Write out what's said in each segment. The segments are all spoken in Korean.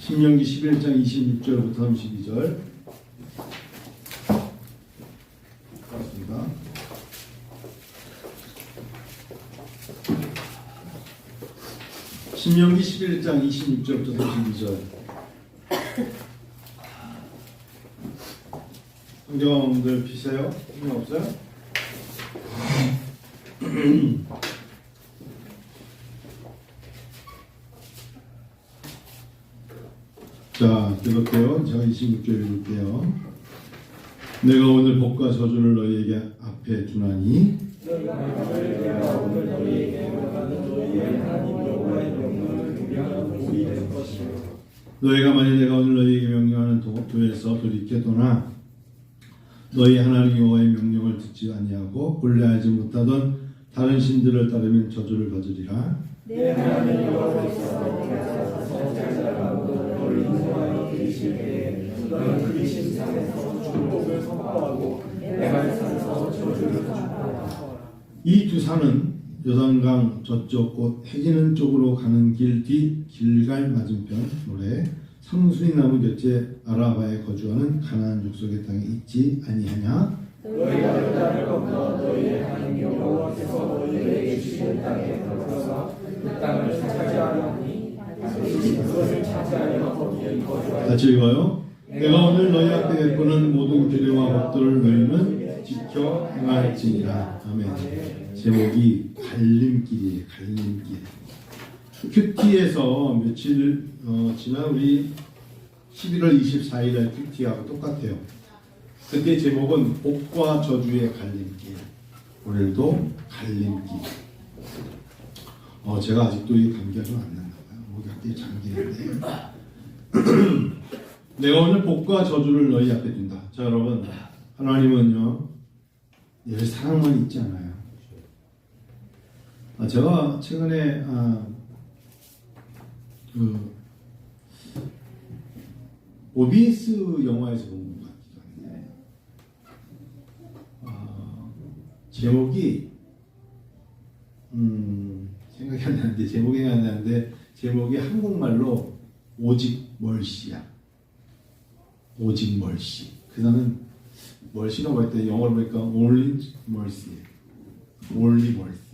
신명기 11장 26절부터 32절 맞습니다. 신명기 11장 26절부터 32절 성경들 피세요? 성경 없어요? 자, 읽을게요. 제가 26절 읽을게요. 내가 오늘 복과 저주를 너희에게 앞에 두나니 너희가 만일 내가 오늘 너희에게 명령하는 도에서 돌이켜 떠나 너희 하나님 여호와의 명령을 듣지 아니하고 본래 알지 못하던 다른 신들을 따르면 저주를 받으리라. 내 하나님 여호와께서 내가 선지자라고 너를 인도하여 계실 때에 너는 그리신 산에서 축복을 선포하고 내가 산에서 저주를 선포하라. 이 두 산은 요단강 저쪽 곧 해지는 쪽으로 가는 길 뒤 길갈 맞은편 모래 상수리 나무 곁에 아라바에 거주하는 가나안 족속의 땅에 있지 아니하냐? 너희가 요단을 건너 너희의 하나님 여호와께서 너희에게 주시는 땅에 들어가서 그 땅을 차지하려니 그것을 차지하려 거기에 거주하라. 같이 읽어요. 내가 오늘 너희 앞에 베푸는 모든 규례와 법도를 너희는 지켜 행할지니라. 아멘. 제목이 갈림길이에요. 갈림길. 큐티에서 며칠 지난 우리 11월 24일에 큐티하고 똑같아요. 그때 제목은 복과 저주의 갈림길. 오늘도 갈림길. 제가 아직도 이 감기가 좀 안 났나 봐요. 목이 갑자기 잠기는데. 내가 오늘 복과 저주를 너희 앞에 둔다. 자, 여러분, 하나님은요 늘 사랑만 있지 않아요. 제가 최근에 OBS 영화에서 본 것 같기도 한데 제목이 생각이 안 나는데 제목이 한국말로 오직 멀씨야. 오직 멀씨. 그다음은 멀씨라고 했더니 영어로 보니까 only mercy. only mercy.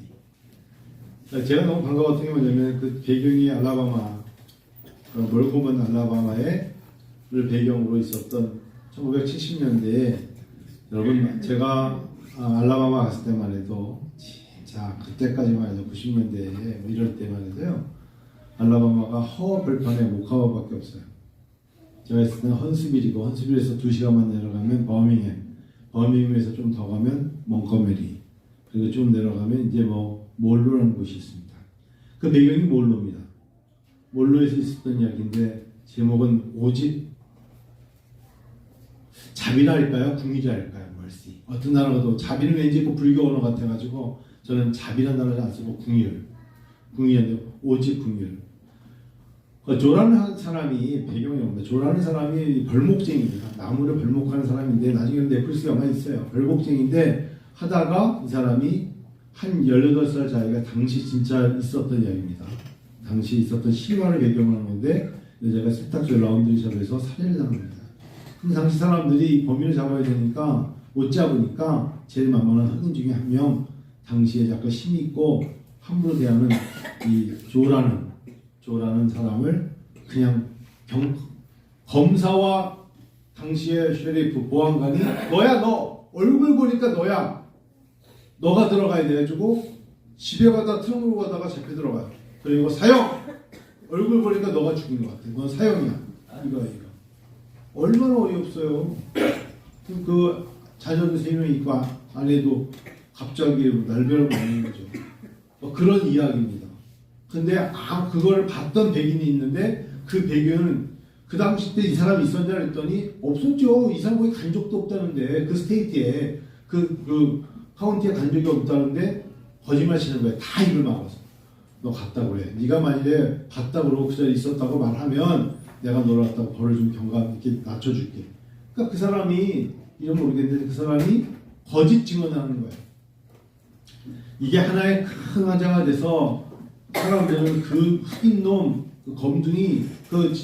제가 너무 반가웠던 게 뭐냐면 그 배경이 알라바마, 멀고 먼 알라바마를 배경으로 있었던 1970년대에 여러분 제가 알라바마 갔을 때만 해도 진짜 그때까지만 해도 90년대에 이럴 때만 해도요 알라바마가 허벌판에 모카바밖에 없어요. 제가 있을 때는 헌스빌이고 헌스빌에서 2시간만 내려가면 버밍햄에서 좀 더 가면 몽커메리, 그리고 좀 내려가면 이제 몰로라는 곳이 있습니다. 그 배경이 몰로입니다. 몰로에서 있었던 이야기인데 제목은 오직 자비랄까요? 궁유자일까요? 멀시. 어떤 나라가도 자비는 왠지 불교 언어 같아가지고 저는 자비란 단어를 안 쓰고 궁유인데 오직 궁유. 조라는 사람이 배경이 옵니다. 조라는 사람이 벌목쟁이입니다. 나무를 벌목하는 사람인데 나중에 넷플릭스 영화 있어요. 벌목쟁이인데 하다가 이 사람이 한 18살 자기가 당시 진짜 있었던 이야기입니다. 당시 있었던 실화를 배경으로 한 건데 여자가 세탁소 라운드리샵에서 살해를 당합니다. 그 당시 사람들이 범인을 잡아야 되니까 못 잡으니까 제일 만만한 흑인 중에 한 명, 당시에 약간 힘있고 함부로 대하는 이 조라는 사람을 그냥 검사와 당시의 셰리프 보안관이 너야 너 얼굴 보니까 너가 들어가야 돼가지고 집에 가다 트렁크로 가다가 잡혀 들어가요. 그리고 사형! 얼굴 보니까 너가 죽인 것 같아. 넌 사형이야. 이거. 얼마나 어이없어요. 그 자존심이 있고 아내도 갑자기 날벼락 맞는 거죠. 그런 이야기입니다. 근데 그걸 봤던 백인이 있는데 그 백인은 그 당시 때 이 사람이 있었냐 그랬더니 없었죠. 이 사람 거기 간 적도 없다는데 그 스테이트에 그 카운티에 간 적이 없다는데 거짓말 치는 거야. 다 입을 막아서. 너 갔다 그래. 네가 만일에 봤다 그러고 그 자리에 있었다고 말하면 내가 너를 갖다가 벌을 좀 이렇게 낮춰줄게. 그러니까 그 사람이 이름 모르겠는데 그 사람이 거짓 증언하는 거야. 이게 하나의 큰 화제가 돼서 사람들은 그 흑인 놈, 그 검둥이, 그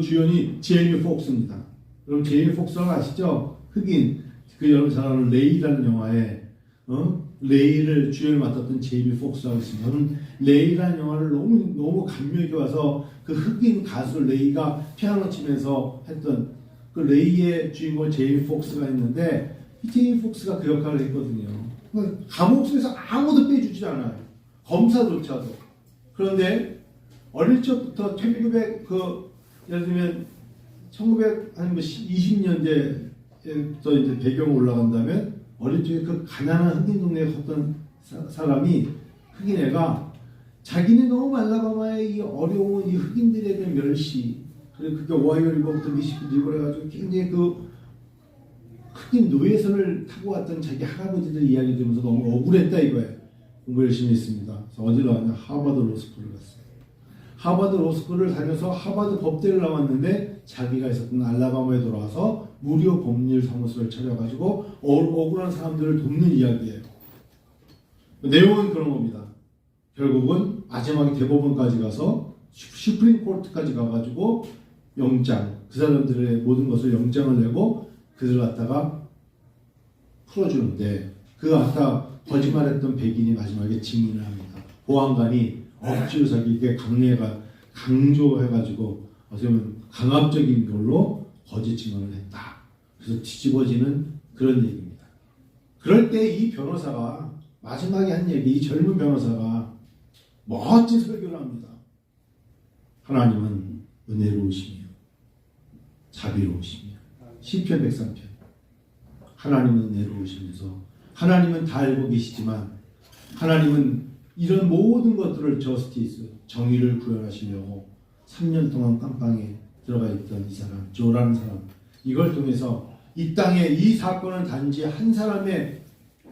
주연이 제이미 폭스입니다. 여러분 제이미 폭스라고 아시죠? 흑인. 그 여러분 잘 아는 레이라는 영화에 레이를 주연을 맡았던 제이미 폭스라고 있습니다. 저는 레이라는 영화를 너무 감명이 와서 그 흑인 가수 레이가 피아노 치면서 했던 그 레이의 주인공 제이미 폭스가 있는데 이 제이미 폭스가 그 역할을 했거든요. 감옥 속에서 아무도 빼주지 않아요. 검사조차도. 그런데 어릴 적부터 예를 들면 1920년대부터 이제 배경으로 올라간다면 어릴 적에 그 가난한 흑인 동네에 컸던 사람이 흑인 애가 자기는 너무 알라바마의 이 어려운 이 흑인들에 대한 멸시 그리고 그게 오하이오 리버부터 미시시피 리버를 해가지고 굉장히 그 흑인 노예선을 타고 왔던 자기 할아버지들 이야기 들으면서 너무 억울했다 이거예요. 공부 열심히 했습니다. 그래서 어디로 왔냐? 하버드 로스쿨을 갔어요. 하버드 로스쿨을 다녀서 하버드 법대를 나왔는데 자기가 있었던 알라바마에 돌아와서 무료 법률 사무소를 차려가지고 억울한 사람들을 돕는 이야기예요. 내용은 그런 겁니다. 결국은 마지막에 대법원까지 가서 슈프림 코트까지 가가지고 영장, 그 사람들의 모든 것을 영장을 내고 그들을 갖다가 풀어주는데 그 아까 거짓말했던 백인이 마지막에 증인을 합니다. 보안관이 억지로 자기에게 강조해가지고 어떻게 보면 강압적인 걸로 거짓 증언을 했다. 그래서 뒤집어지는 그런 얘기입니다. 그럴 때 이 변호사가 마지막에 한 얘기, 이 젊은 변호사가 멋진 설교를 합니다. 하나님은 은혜로우시며 자비로우시며 시편 103편 하나님은 은혜로우시면서 하나님은 다 알고 계시지만 하나님은 이런 모든 것들을 저스티스, 정의를 구현하시려고 3년 동안 깜빵에 들어가 있던 이 사람, 조라는 사람 이걸 통해서 이 땅에 이 사건은 단지 한 사람의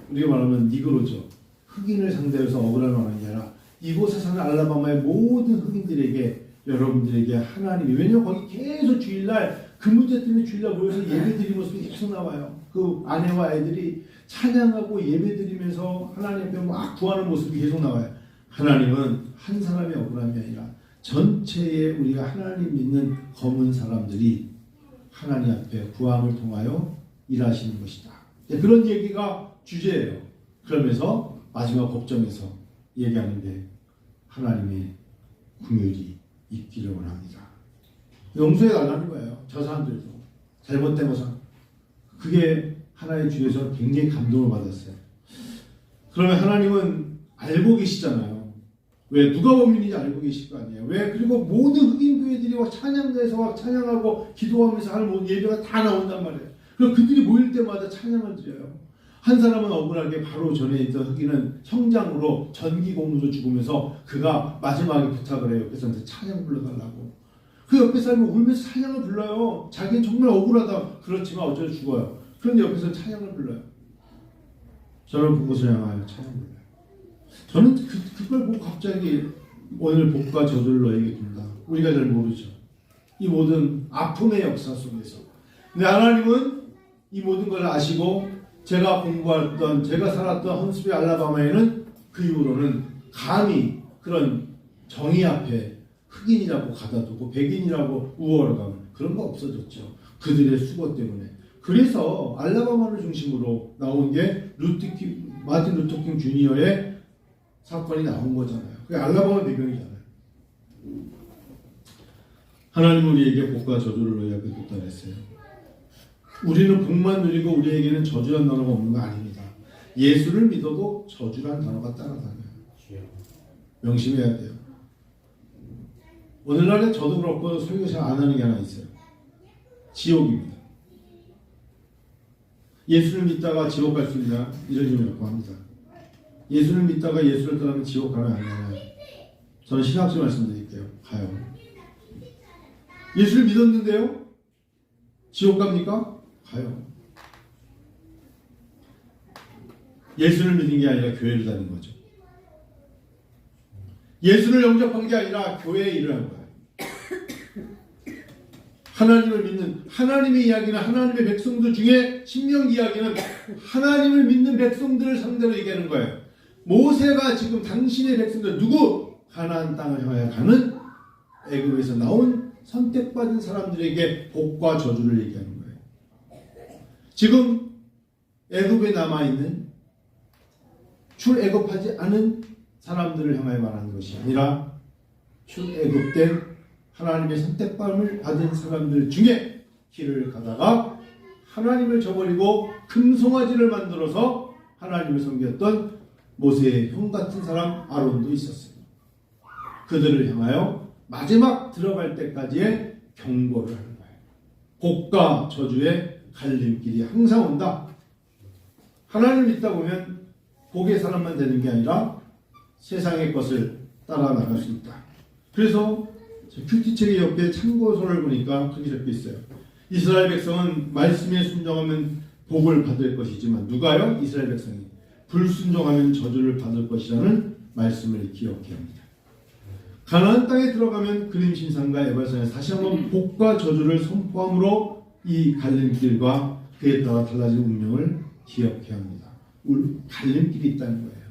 우리가 말하면 니그로죠. 흑인을 상대해서 억울한 말이 아니라 이곳에 사는 알라바마의 모든 흑인들에게 여러분들에게 하나님이 왜냐면 거기 계속 주일날 그 문제 때문에 주일날 모여서 예배드리는 모습이 계속 나와요. 그 아내와 아이들이 찬양하고 예배드리면서 하나님 앞에 막 구하는 모습이 계속 나와요. 하나님은 한 사람의 억울함이 아니라 전체의 우리가 하나님 믿는 검은 사람들이 하나님 앞에 구함을 통하여 일하시는 것이다. 그런 얘기가 주제예요. 그러면서 마지막 법정에서 얘기하는데 하나님의 긍휼이 있기를 원합니다. 용서해 달라는 거예요. 저 사람들도 잘못된 것은 그게 하나의 주에서 굉장히 감동을 받았어요. 그러면 하나님은 알고 계시잖아요. 왜 누가 범인인지 알고 계실 거 아니에요. 왜 그리고 모든 흑인 교회들이 찬양대에서 기도하면서 하는 예배가 다 나온단 말이에요. 그럼 그들이 모일 때마다 찬양을 드려요. 한 사람은 억울하게 바로 전에 있던 흑인은 형장으로 전기공무로 죽으면서 그가 마지막에 부탁을 해요. 그래서 찬양 불러달라고. 그 옆에 사람이 울면서 찬양을 불러요. 자기는 정말 억울하다. 그렇지만 어쩌면 죽어요. 그런데 옆에서 찬양을 불러요. 저는 그곳을 향하여 찬양 불러요. 저는 그걸 보고 갑자기 오늘 복과 저주를 너에게 준다. 우리가 잘 모르죠. 이 모든 아픔의 역사 속에서. 근데 하나님은 이 모든 걸 아시고 제가 공부했던 제가 살았던 헌스비 알라바마에는 그 이후로는 감히 그런 정의 앞에 흑인이라고 가다두고 백인이라고 우월감 그런 거 없어졌죠. 그들의 수고 때문에. 그래서 알라바마를 중심으로 나온 게 마틴 루터킹 주니어의 사건이 나온 거잖아요. 그게 알라바마 배경이잖아요. 하나님은 우리에게 복과 저주를 너희에게 줬다 그랬어요. 우리는 복만 누리고 우리에게는 저주란 단어가 없는 거 아닙니다. 예수를 믿어도 저주란 단어가 따라다녀요. 명심해야 돼요. 오늘날에 저도 그렇고 설교 잘 안 하는 게 하나 있어요. 지옥입니다. 예수를 믿다가 지옥 갈 수 있냐? 이런 질문을 합니다. 예수를 믿다가 예수를 떠나면 지옥 가면 안 가요? 저는 신학적 말씀드릴게요. 가요. 예수를 믿었는데요? 지옥 갑니까? 가요. 예수를 믿은 게 아니라 교회를 다닌 거죠. 예수를 영접한 게 아니라 교회에 일을 한 거예요. 하나님을 믿는 하나님의 이야기는 하나님의 백성들 중에 신명기 이야기는 하나님을 믿는 백성들을 상대로 얘기하는 거예요. 모세가 지금 당신의 백성들 누구? 가나안 땅을 향하여 가는 애굽에서 나온 선택받은 사람들에게 복과 저주를 얘기하는 거예요. 지금 애굽에 남아있는 출애굽하지 않은 사람들을 향하여 말하는 것이 아니라 출애굽된 하나님의 선택받음을 받은 사람들 중에 길을 가다가 하나님을 저버리고 금송아지를 만들어서 하나님을 섬겼던 모세의 형 같은 사람 아론도 있었어요. 그들을 향하여 마지막 들어갈 때까지의 경고를 하는 거예요. 복과 저주의 갈림길이 항상 온다. 하나님을 믿다 보면 복의 사람만 되는 게 아니라 세상의 것을 따라 나갈 수 있다. 그래서 큐티책의 옆에 참고서를 보니까 그렇게 적혀 있어요. 이스라엘 백성은 말씀에 순종하면 복을 받을 것이지만 누가요? 이스라엘 백성이 불순종하면 저주를 받을 것이라는 말씀을 기억해야 합니다. 가나안 땅에 들어가면 그림 신상과 에발산에 다시 한번 복과 저주를 선포함으로 이 갈림길과 그에 따라 달라질 운명을 기억해야 합니다. 갈림길이 있다는 거예요.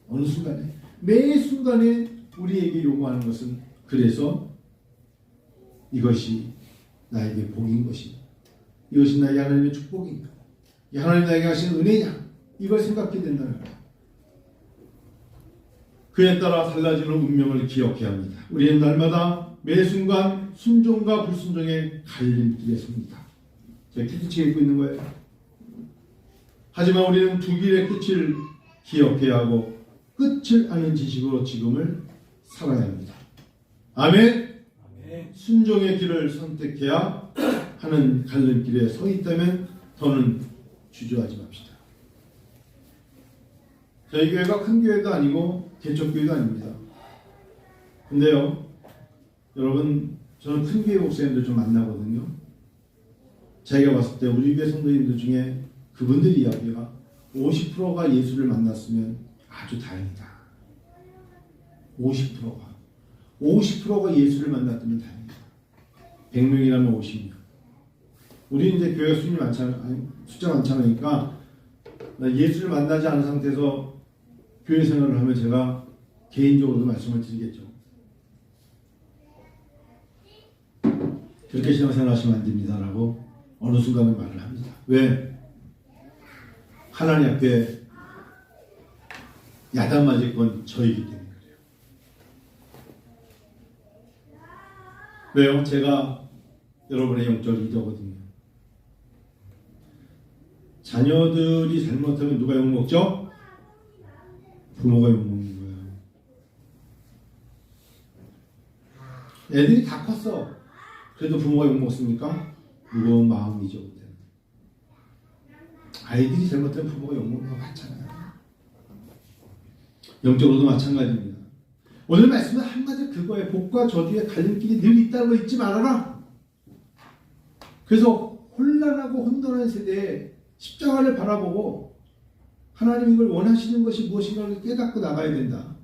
어느 순간에 매 순간에 우리에게 요구하는 것은 그래서 이것이 나에게 복인 것이다. 이것이 나에게 하나님의 축복인가? 하나님 나에게 하시는 은혜냐? 이걸 생각해야 된다는 거예요. 그에 따라 달라지는 운명을 기억해야 합니다. 우리는 날마다 매 순간 순종과 불순종의 갈림길에 섭니다. 제가 큐티책 읽고 있는 거예요. 하지만 우리는 두 길의 끝을 기억해야 하고 끝을 아는 지식으로 지금을 살아야 합니다. 아멘. 순종의 길을 선택해야 하는 갈림길에 서 있다면 더는 주저하지 맙시다. 저희 교회가 큰 교회도 아니고 개척교회도 아닙니다. 근데요, 여러분, 저는 큰 교회 목사님들 좀 만나거든요. 자기가 봤을 때 우리 교회 성도님들 중에 그분들 이야기가 50%가 예수를 만났으면 아주 다행이다. 50%가 예수를 만났다면 다행이다. 100명이라면 50명. 우리 이제 교회 숫자 많잖으니까 예수를 만나지 않은 상태에서 교회 생활을 하면 제가 개인적으로도 말씀을 드리겠죠. 그렇게 신앙생활 하시면 안 됩니다라고 어느 순간에 말을 합니다. 왜? 하나님 앞에 야단 맞을 건 저이기 때문에 그래요. 왜요? 제가 여러분의 영적 리더거든요. 자녀들이 잘못하면 누가 욕먹죠? 부모가 욕먹는 거예요. 애들이 다 컸어. 그래도 부모가 욕먹습니까? 무거운 마음이죠. 그때. 아이들이 잘못하면 부모가 욕먹는 거 맞잖아요. 영적으로도 마찬가지입니다. 오늘 말씀은 한마디로 그거에 복과 저주의 갈림길이 늘 있다는 거 잊지 말아라. 그래서 혼란하고 혼돈한 세대에 십자가를 바라보고 하나님 이걸 원하시는 것이 무엇인가를 깨닫고 나가야 된다.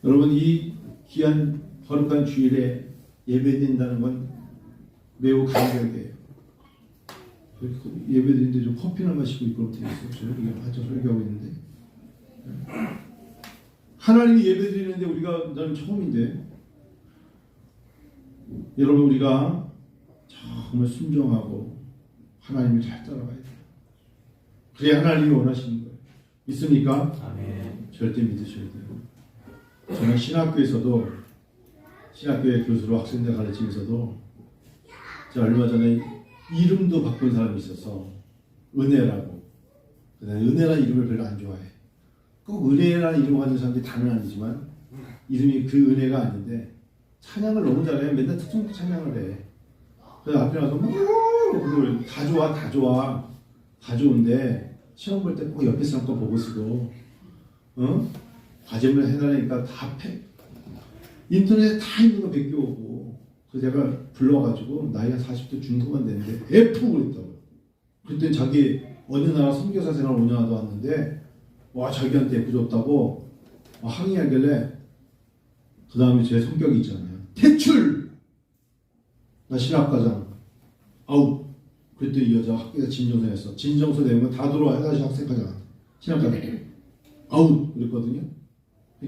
여러분, 이 귀한 거룩한 주일에 예배드린다는 건 매우 감격이에요. 예배드리는데 좀 커피나 마시고 있고 되겠어요. 저녁에 설교하고 있는데 하나님이 예배드리는데 우리가 저는 처음인데 여러분, 우리가 정말 순종하고 하나님을 잘 따라가야 돼요. 그래야 하나님이 원하시는 거예요. 믿습니까? 아멘. 절대 믿으셔야 돼요. 저는 신학교의 교수로 학생들 가르치면서도 제가 얼마 전에 이름도 바꾼 사람이 있어서 은혜라고. 은혜라는 이름을 별로 안 좋아해. 꼭 은혜라는 이름 가진 사람들이 다는 아니지만 이름이 그 은혜가 아닌데 찬양을 너무 잘해. 맨날 특정 찬양을 해. 그래서 앞에 나서 막 다 좋은데 시험 볼 때 꼭 옆에 사람 거 보고 쓰고 과제를 해달라니까 다 인터넷에 다 있는 거 베껴오고 그래서 제가 불러가지고 나이가 40대 중후반 됐는데 F 그랬다고. 그때 자기 어느 나라 선교사 생활 5년 하다 왔는데 와 자기한테 F 줬다고 항의하길래 그 다음에 제 성격이 있잖아요. 퇴출! 나 신학과장 아웃. 그랬더니 이 여자 학교에서 진정서였어. 진정서 내용은 다 들어와요. 다시 학생과장 신학과장 아웃 그랬거든요.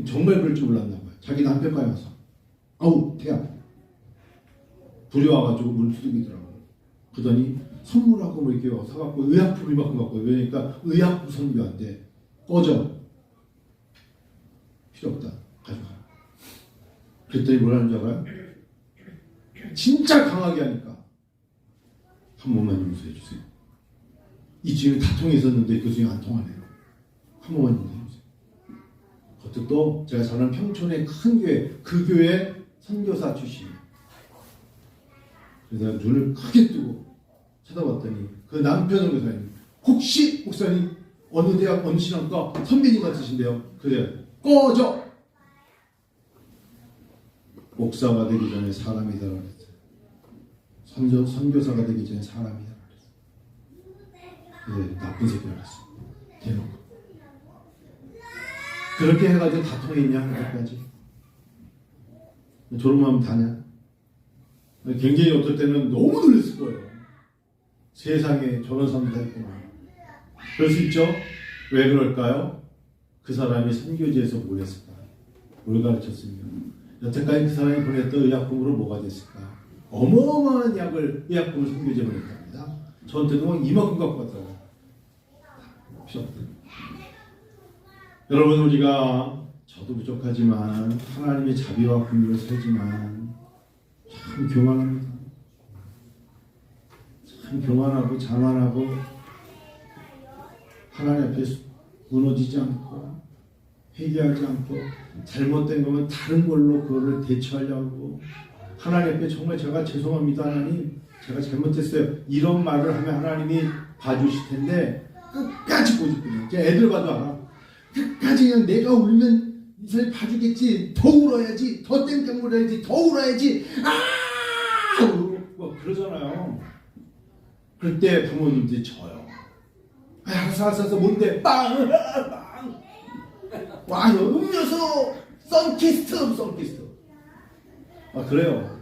정말 그럴 줄 몰랐나 봐요. 자기 남편까지 와서 아우 태양 불이 와가지고 물 두들기더라고요. 그러더니 선물하고 뭐 이렇게 사갖고 의약품 이만큼 갖고 그러니까 의약품 선교한테 꺼져 필요 없다 가져가. 그랬더니 뭐라는 줄 알아요? 진짜 강하게 하니까 한 번만 용서해 주세요. 이 집에 다 통했었는데 그 중에 안 통하네요. 한 번만 용서해 주세요. 그것도 또 제가 사는 평촌의 큰 교회, 그 교회 선교사 출신이에요. 그래서 눈을 크게 뜨고 쳐다봤더니 그 남편을 교사님, 혹시 목사님 어느 대학 어느 신학과 선배님 같으신데요? 그래 꺼져. 목사가 되기 전에 사람이다 그랬어요. 선교사가 되기 전에 사람이다 그랬어요. 네, 나쁜 새끼라 그랬어요. 대놓고 그렇게 해가지고 다 통했냐 그때까지 졸업하면 다냐. 굉장히 어떨 때는 너무 놀랐을 거예요. 세상에 저런 사람도 있구나. 그럴 수 있죠. 왜 그럴까요? 그 사람이 선교지에서 뭘 했을까? 뭘 가르쳤습니까? 여태까지 그 사람이 보냈던 의약품으로 뭐가 됐을까? 어마어마한 약을 의약품을 선교지에 보냈답니다. 저한테도 막 이만큼 갖고 왔다고. 필요 없다. 여러분 우리가 저도 부족하지만 하나님의 자비와 긍휼을 살지만 참 교만합니다. 참 교만하고 자만하고 하나님 앞에 무너지지 않고 회개하지 않고 잘못된 거면 다른 걸로 그거를 대처하려고 하나님 앞에 정말 제가 죄송합니다 하나님 제가 잘못했어요 이런 말을 하면 하나님이 봐주실 텐데 끝까지 꼬집거려요. 제가 애들 봐도 알아. 끝까지 그냥 내가 울면 이 사람이 봐주겠지 더 울어야지 더 땡깡 울어야지 더 울어야지 뭐 그러잖아요. 그럴 때 부모님들이 져요. 알았어 뭔데 빵 와, 음료수 썬키스트 아 그래요.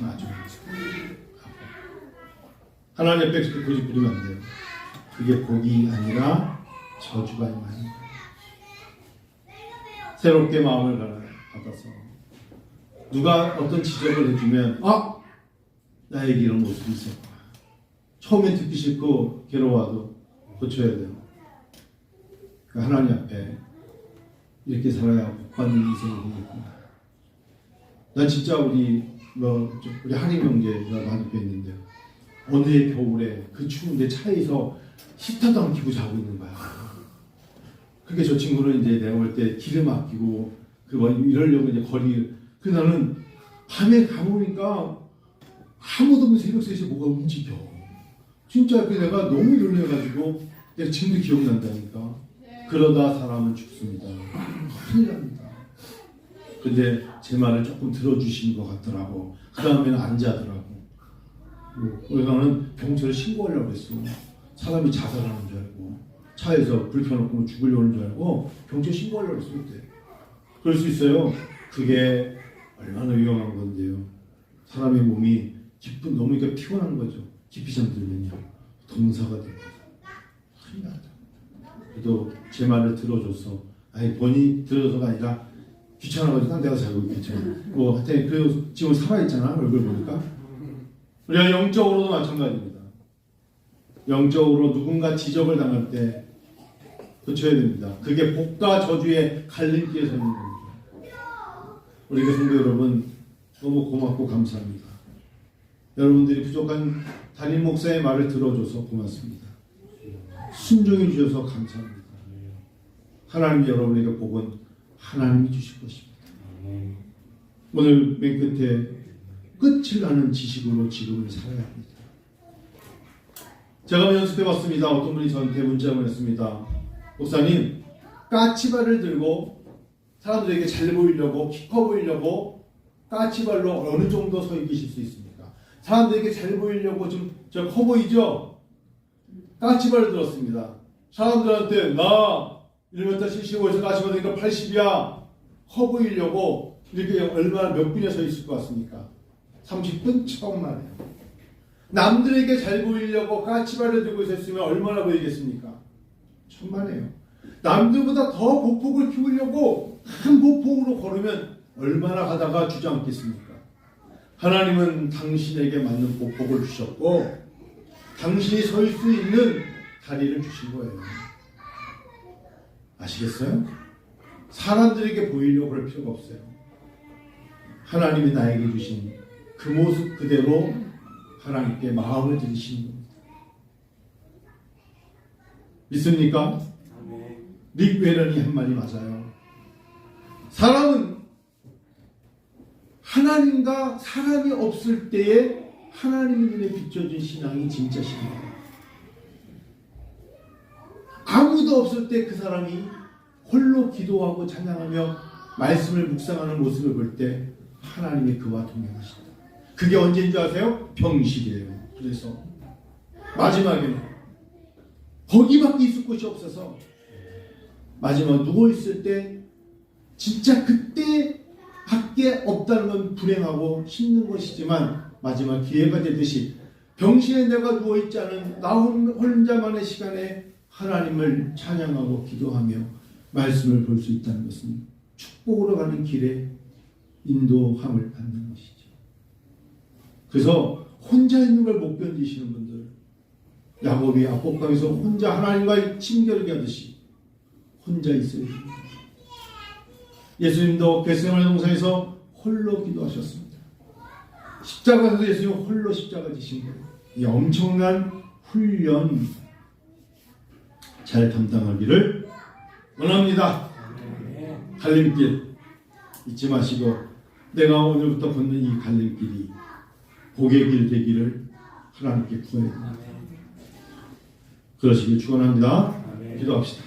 아주 하나님 앞에 그렇게 고집 부리면 안 돼요. 그게 복이 아니라 저주가 임하는 거예요. 새롭게 마음을 받아서 누가 어떤 지적을 해주면 나에게 이런 모습이 있었구나. 처음엔 듣기 싫고 괴로워도 고쳐야 돼요. 하나님 앞에 이렇게 살아야 복받는 인생이 되겠구나. 난 진짜 우리 한인 형제가 많이 뵀는데요. 어느 해 겨울에 그 추운데 차에서 히터도 안 켜고 자고 있는 거야. 그게 저 친구는 이제 내가 볼 때 기름 아끼고 이러려고 이제 나는 밤에 가보니까 아무도 없는 새벽 3시에 뭐가 움직여. 진짜 내가 너무 놀래가지고 내가 지금도 기억난다니까. 그러다 사람은 죽습니다. 큰일 납니다. 근데 제 말을 조금 들어주신 것 같더라고. 그 다음에는 안 자더라고. 그래서 나는 경찰에 신고하려고 했어. 사람이 자살하는 줄 알고 차에서 불 켜놓고 죽으려는 줄 알고 경찰에 신고하려고 했어. 그때. 그럴 수 있어요. 그게 얼마나 위험한 건데요. 사람의 몸이 너무 피곤한 거죠. 깊이 잠들면요. 동사가 됩니다. 큰일 났다. 그래도 제 말을 들어줘서 본인이 들어줘서가 아니라 귀찮아가지고 딴 데가 자고 있겠죠. 하여튼 그래도 지금 살아있잖아. 얼굴 보니까. 우리가 영적으로도 마찬가지입니다. 영적으로 누군가 지적을 당할 때 고쳐야 됩니다. 그게 복과 저주의 갈림길에 서 있는 겁니다. 우리 성도 여러분 너무 고맙고 감사합니다. 여러분들이 부족한 담임 목사의 말을 들어줘서 고맙습니다. 순종해 주셔서 감사합니다. 하나님이 여러분에게 복은 하나님이 주실 것입니다. 오늘 맨 끝에 끝을 나는 지식으로 지금을 살아야 합니다. 제가 연습해 봤습니다. 어떤 분이 저한테 문자 보냈습니다. 목사님, 까치발을 들고 사람들에게 잘 보이려고 키 커 보이려고 까치발로 어느 정도 서 계실 수 있습니까? 사람들에게 잘 보이려고 좀 저 커 보이죠? 까치발을 들었습니다. 사람들한테 나 1m 75에서 까치발 되니까 80이야 커 보이려고 이렇게 얼마나 몇 분이나 서 있을 것 같습니까? 30분 처음 만에. 남들에게 잘 보이려고 까치발을 들고 있었으면 얼마나 보이겠습니까? 천만에요. 남들보다 더 보폭을 키우려고 큰 보폭으로 걸으면 얼마나 가다가 주저앉겠습니까? 하나님은 당신에게 맞는 보폭을 주셨고 당신이 설 수 있는 다리를 주신 거예요. 아시겠어요? 사람들에게 보이려고 할 필요가 없어요. 하나님이 나에게 주신 그 모습 그대로 하나님께 마음을 들이시는 겁니다. 믿습니까? 릭 웨런이 한 말이 맞아요. 사람은 하나님과 사람이 없을 때에 하나님의 눈에 비춰준 신앙이 진짜 신앙이에요. 아무도 없을 때 그 사람이 홀로 기도하고 찬양하며 말씀을 묵상하는 모습을 볼 때 하나님이 그와 동행하신다. 그게 언제인 줄 아세요? 병실이에요. 그래서 마지막에는 거기밖에 있을 곳이 없어서 마지막 누워있을 때 진짜 그때 밖에 없다는 건 불행하고 힘든 것이지만 마지막 기회가 되듯이 병실에 내가 누워있지 않은 나 혼자만의 시간에 하나님을 찬양하고 기도하며 말씀을 볼 수 있다는 것은 축복으로 가는 길에 인도함을 받는 것이죠. 그래서 혼자 있는 걸 못 견디시는 분들, 야곱이 압곡강에서 혼자 하나님과의 친결을 하듯이 혼자 있어야 됩니다. 예수님도 겟세마네 동산에서 홀로 기도하셨습니다. 십자가에서 예수님 홀로 십자가 지신 거예요. 이 엄청난 훈련 잘 담당하기를 원합니다. 갈림길 잊지 마시고 내가 오늘부터 걷는 이 갈림길이 복의 길 되기를 하나님께 구해야 됩니다. 그러시길 축원합니다. 기도합시다.